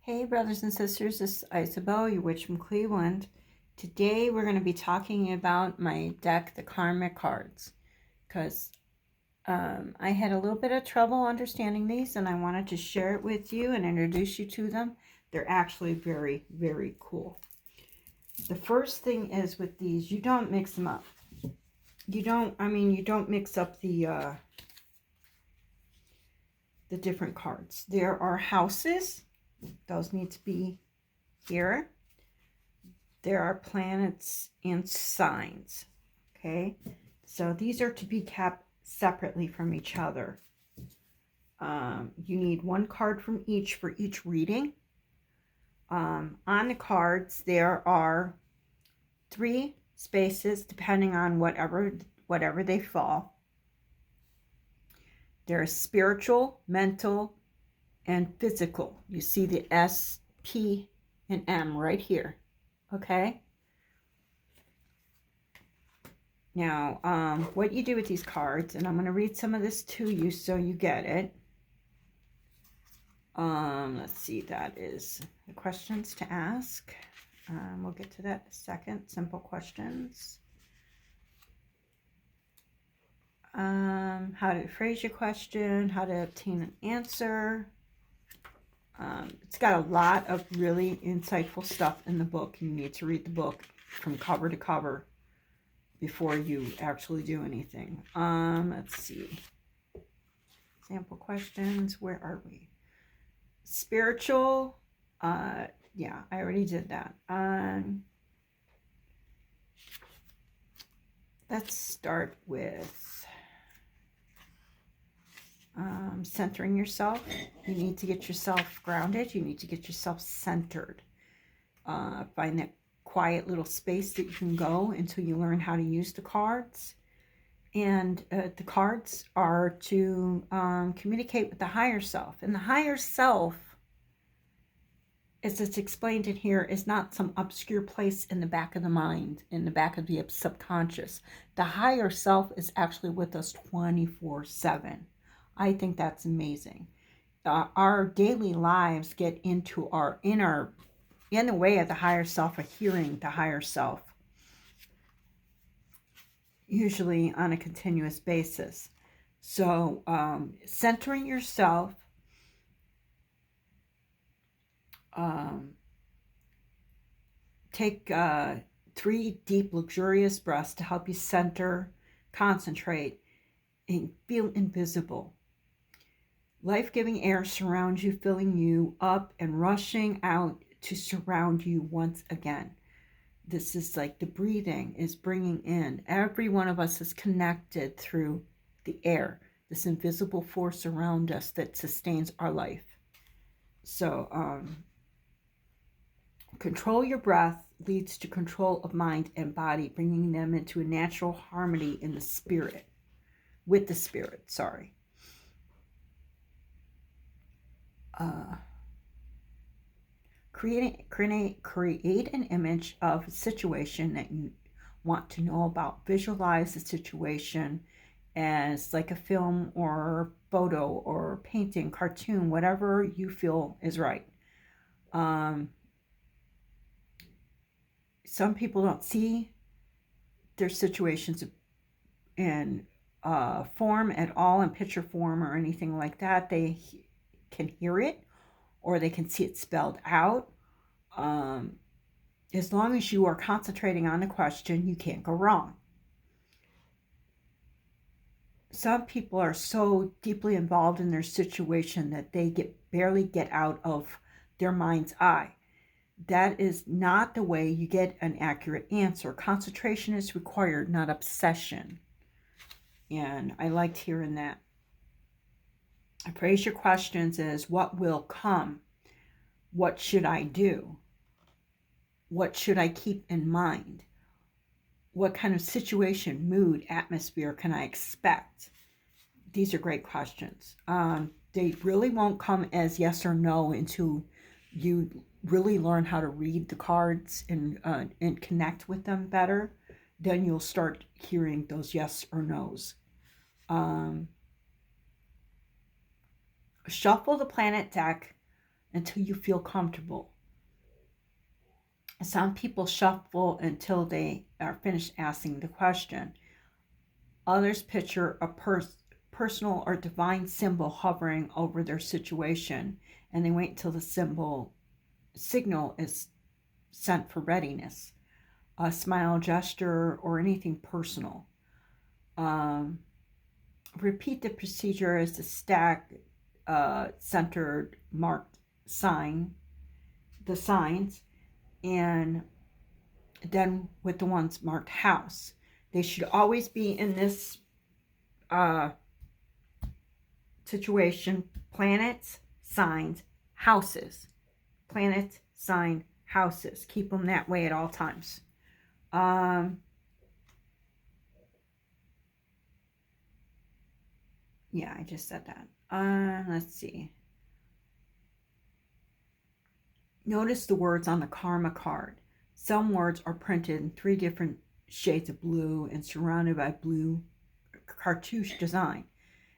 Hey, brothers and sisters, this is Isabel, your witch from Cleveland. Today we're going to be talking about my deck, the Karmic cards, because I had a little bit of trouble understanding these and I wanted to share it with you and introduce you to them. They're actually very, very cool. The first thing is with these, you don't mix them up. You don't mix up the different cards. There are houses. Those need to be here. There are planets and signs, okay? So these are to be kept separately from each other. You need one card from each for each reading. On the cards, there are 3 spaces depending on whatever they fall. There's spiritual, mental, and physical. You see the S, P, and M right here. Okay? Now, what you do with these cards, and I'm going to read some of this to you so you get it. Let's see, that is the questions to ask. We'll get to that in a second. Simple questions. How to phrase your question, how to obtain an answer. It's got a lot of really insightful stuff in the book. You need to read the book from cover to cover before you actually do anything. Let's see. Sample questions. Where are we? Spiritual. Yeah, I already did that. Let's start with centering yourself. You need to get yourself grounded. You need to get yourself centered. Find that quiet little space that you can go until you learn how to use the cards. And the cards are to communicate with the higher self. And the higher self, as it's explained in here, is not some obscure place in the back of the mind, in the back of the subconscious. The higher self is actually with us 24/7. I think that's amazing. Our daily lives get into in the way of the higher self, of hearing the higher self, usually on a continuous basis. So centering yourself, take 3 deep, luxurious breaths to help you center, concentrate, and feel invisible. Life-giving air surrounds you, filling you up and rushing out to surround you once again. This is like the breathing is bringing in. Every one of us is connected through the air, this invisible force around us that sustains our life. So control your breath leads to control of mind and body, bringing them into a natural harmony in the spirit, with the spirit, sorry. Create an image of a situation that you want to know about. Visualize the situation as like a film or photo or painting, cartoon, whatever you feel is right. Some people don't see their situations in form at all, in picture form or anything like that. They can hear it or they can see it spelled out. As long as you are concentrating on the question, you can't go wrong. Some people are so deeply involved in their situation that they barely get out of their mind's eye. That is not the way you get an accurate answer. Concentration is required, not obsession. And I liked hearing that. I phrase your questions as what will come? What should I do? What should I keep in mind? What kind of situation, mood, atmosphere can I expect? These are great questions. They really won't come as yes or no until you really learn how to read the cards and connect with them better. Then you'll start hearing those yes or no's. Shuffle the planet deck until you feel comfortable. Some people shuffle until they are finished asking the question. Others picture a personal or divine symbol hovering over their situation, and they wait until the signal is sent for readiness. A smile, gesture, or anything personal. Repeat the procedure as the stack centered marked the signs, and then with the ones marked house. They should always be in this situation: planets, signs, houses. Planets, sign, houses. Keep them that way at all times. Yeah, I just said that. Let's see. Notice the words on the karma card. Some words are printed in 3 different shades of blue and surrounded by blue cartouche design,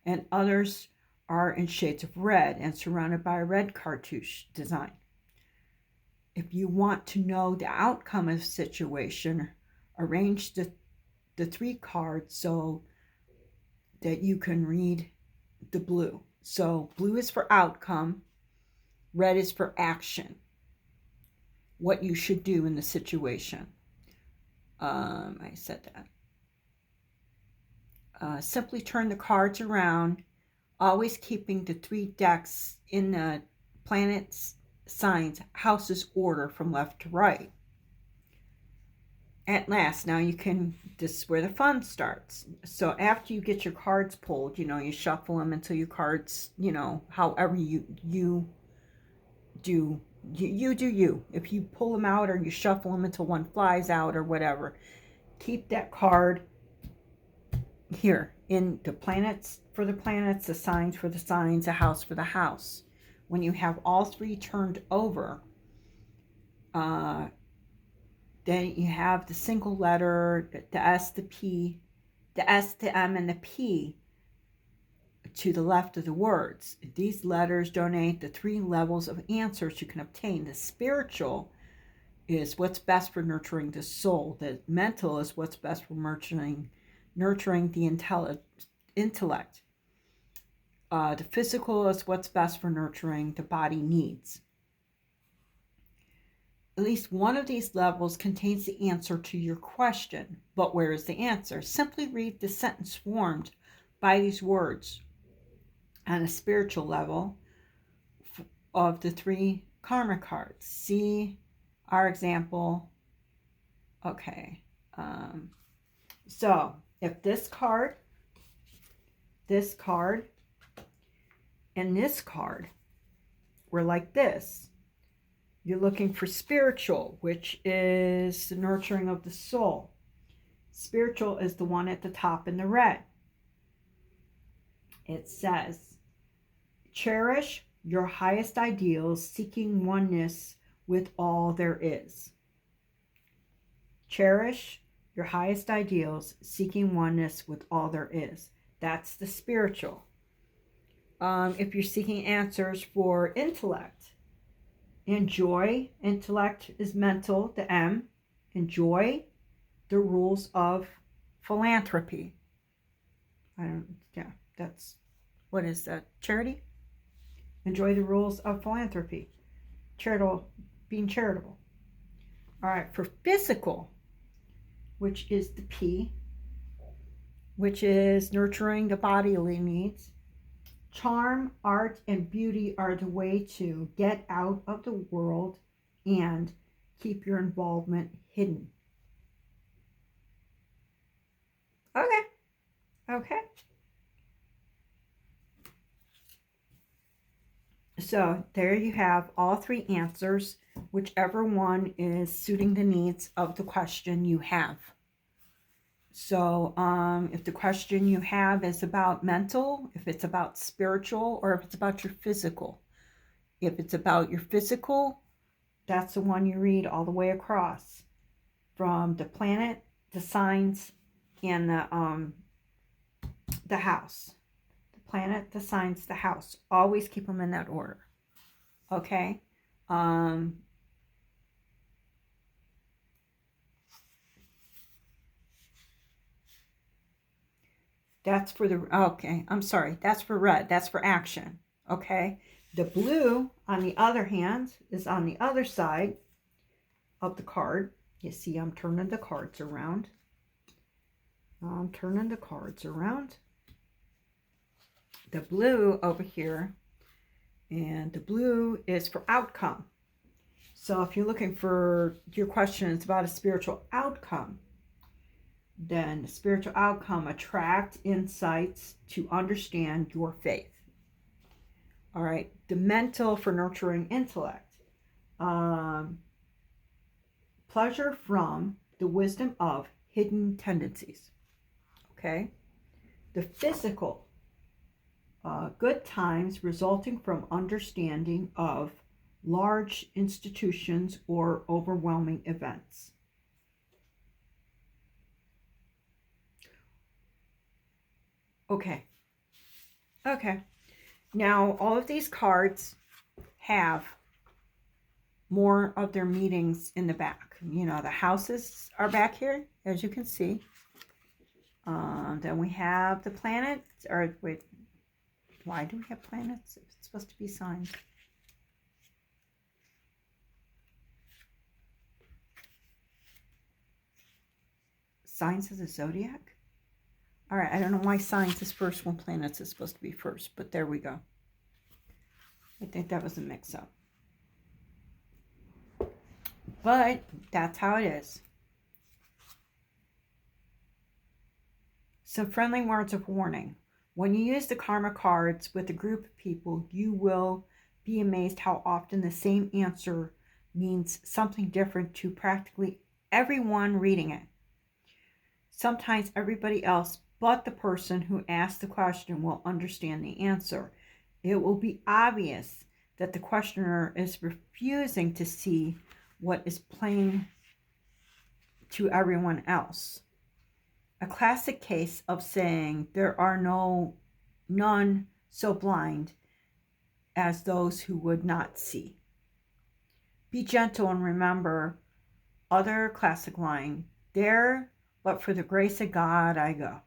and others are in shades of red and surrounded by a red cartouche design. If you want to know the outcome of a situation, arrange the 3 cards so that you can read the blue. So blue is for outcome, red is for action, what you should do in the situation. I said that. Simply turn the cards around, always keeping the 3 decks in the planets, signs, houses order from left to right. At last, now this is where the fun starts. So after you get your cards pulled, you shuffle them until your cards, however you do, you do you. If you pull them out or you shuffle them until one flies out or whatever, keep that card here in the planets for the planets, the signs for the signs, a house for the house. When you have all 3 turned over, then you have the single letter, the S, the P, the S, the M, and the P to the left of the words. These letters donate the 3 levels of answers you can obtain. The spiritual is what's best for nurturing the soul. The mental is what's best for nurturing the intellect. The physical is what's best for nurturing the body needs. At least one of these levels contains the answer to your question. But where is the answer? Simply read the sentence formed by these words on a spiritual level of the 3 karma cards. See our example. Okay. So if this card, and this card were like this, you're looking for spiritual, which is the nurturing of the soul. Spiritual is the one at the top in the red. It says, cherish your highest ideals, seeking oneness with all there is. Cherish your highest ideals, seeking oneness with all there is. That's the spiritual. If you're seeking answers for intellect, enjoy. Intellect is mental, the M. Enjoy the rules of philanthropy. That's, what is that? Charity? Enjoy the rules of philanthropy. Being charitable. All right, for physical, which is the P, which is nurturing the bodily needs. Charm, art, and beauty are the way to get out of the world and keep your involvement hidden. Okay. So there you have all 3 answers, whichever one is suiting the needs of the question you have. So if the question you have is about mental, if it's about spiritual, or if it's about your physical. If it's about your physical, that's the one you read all the way across, from the planet, the signs, and the house. The planet, the signs, the house. Always keep them in that order. Okay. That's for the, okay, I'm sorry. That's for red. That's for action. Okay. The blue, on the other hand, is on the other side of the card. You see, I'm turning the cards around. I'm turning the cards around. The blue over here, and the blue is for outcome. So if you're looking for your question is about a spiritual outcome, then the spiritual outcome attract insights to understand your faith. All right, the mental for nurturing intellect. Pleasure from the wisdom of hidden tendencies. Okay, the physical, good times resulting from understanding of large institutions or overwhelming events. Okay. Okay. Now, all of these cards have more of their meanings in the back. You know, the houses are back here, as you can see. Then we have the planets, or wait, why do we have planets? It's supposed to be signs. Signs of the zodiac? All right, I don't know why signs is first when planets is supposed to be first, but there we go. I think that was a mix-up. But that's how it is. Some friendly words of warning. When you use the karma cards with a group of people, you will be amazed how often the same answer means something different to practically everyone reading it. Sometimes everybody else but the person who asked the question will understand the answer. It will be obvious that the questioner is refusing to see what is plain to everyone else. A classic case of saying there are none so blind as those who would not see. Be gentle and remember other classic line, there but for the grace of God I go.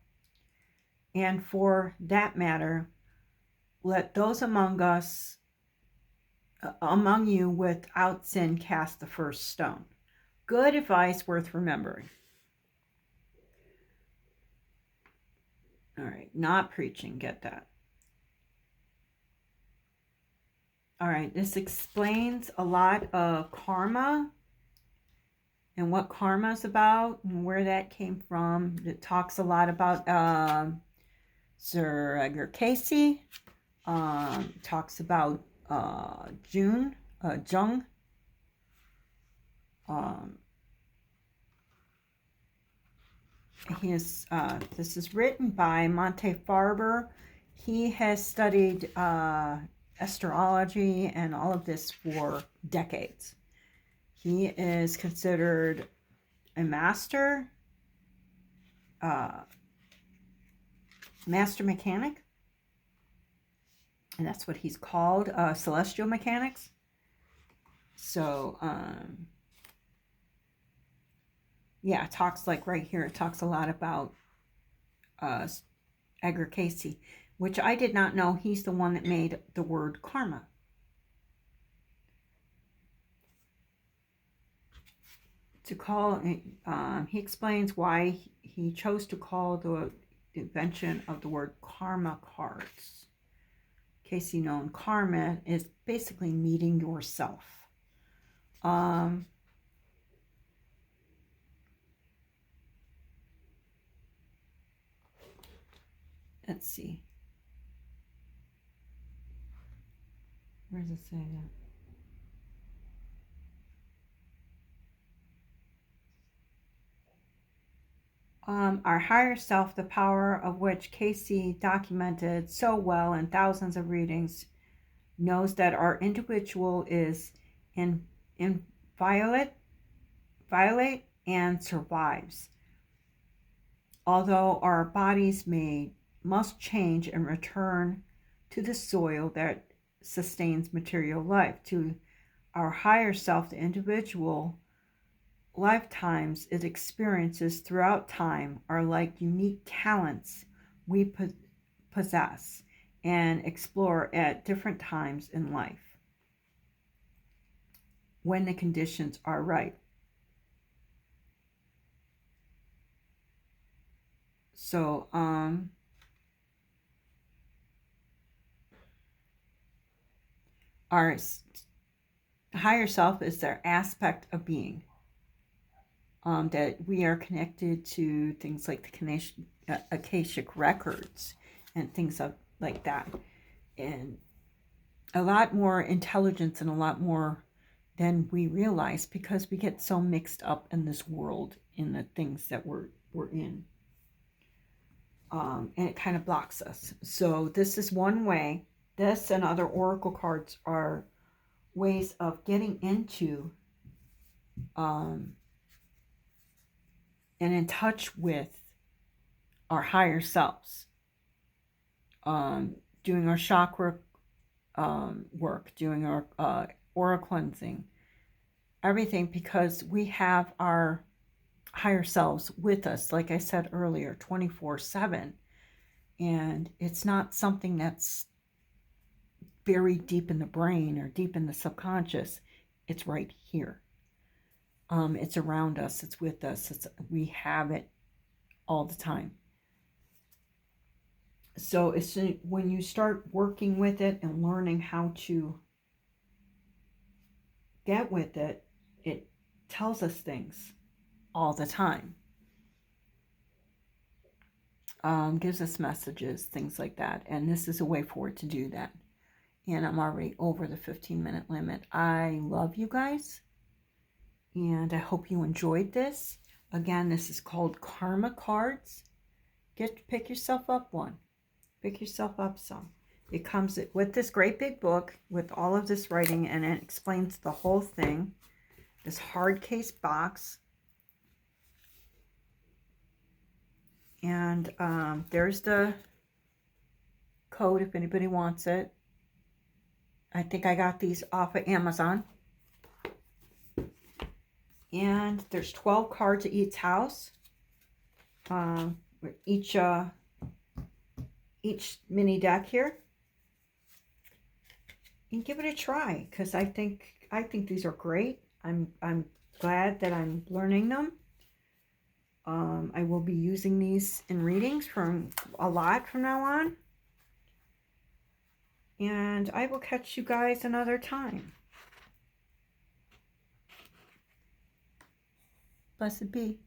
And for that matter, let those among you without sin cast the first stone. Good advice worth remembering. All right, not preaching, get that. All right, this explains a lot of karma and what karma is about and where that came from. It talks a lot about Sir Edgar Cayce. Talks about Jung. This is written by Montefiore. He has studied astrology and all of this for decades. He is considered a master mechanic, and that's what he's called, celestial mechanics. So yeah, it talks like right here, it talks a lot about Edgar Cayce, which I did not know he's the one that made the word karma. To call, he explains why he chose to call the invention of the word karma cards. Cayce known karma is basically meeting yourself. Let's see. Where does it say that? Our higher self, the power of which Cayce documented so well in thousands of readings, knows that our individual is inviolate and survives. Although our bodies must change and return to the soil that sustains material life. To our higher self, the individual lifetimes it experiences throughout time are like unique talents we possess and explore at different times in life when the conditions are right. So, our higher self is their aspect of being. That we are connected to things like the Akashic records and things like that. And a lot more intelligence and a lot more than we realize because we get so mixed up in this world, in the things that we're in. And it kind of blocks us. So this is one way. This and other oracle cards are ways of getting into and in touch with our higher selves, doing our chakra work, doing our aura cleansing, everything, because we have our higher selves with us, like I said earlier, 24/7. And it's not something that's buried deep in the brain or deep in the subconscious. It's right here. It's around us. It's with us. We have it all the time. So it's when you start working with it and learning how to get with it, it tells us things all the time. Gives us messages, things like that. And this is a way for it to do that. And I'm already over the 15-minute limit. I love you guys. And I hope you enjoyed this. Again, this is called Karma Cards. Pick yourself up one. Pick yourself up some. It comes with this great big book with all of this writing, and it explains the whole thing. This hard case box. And there's the code if anybody wants it. I think I got these off of Amazon. And there's 12 cards at each house. Each mini deck here. And give it a try, because I think these are great. I'm glad that I'm learning them. I will be using these in readings a lot from now on. And I will catch you guys another time. Blessed be.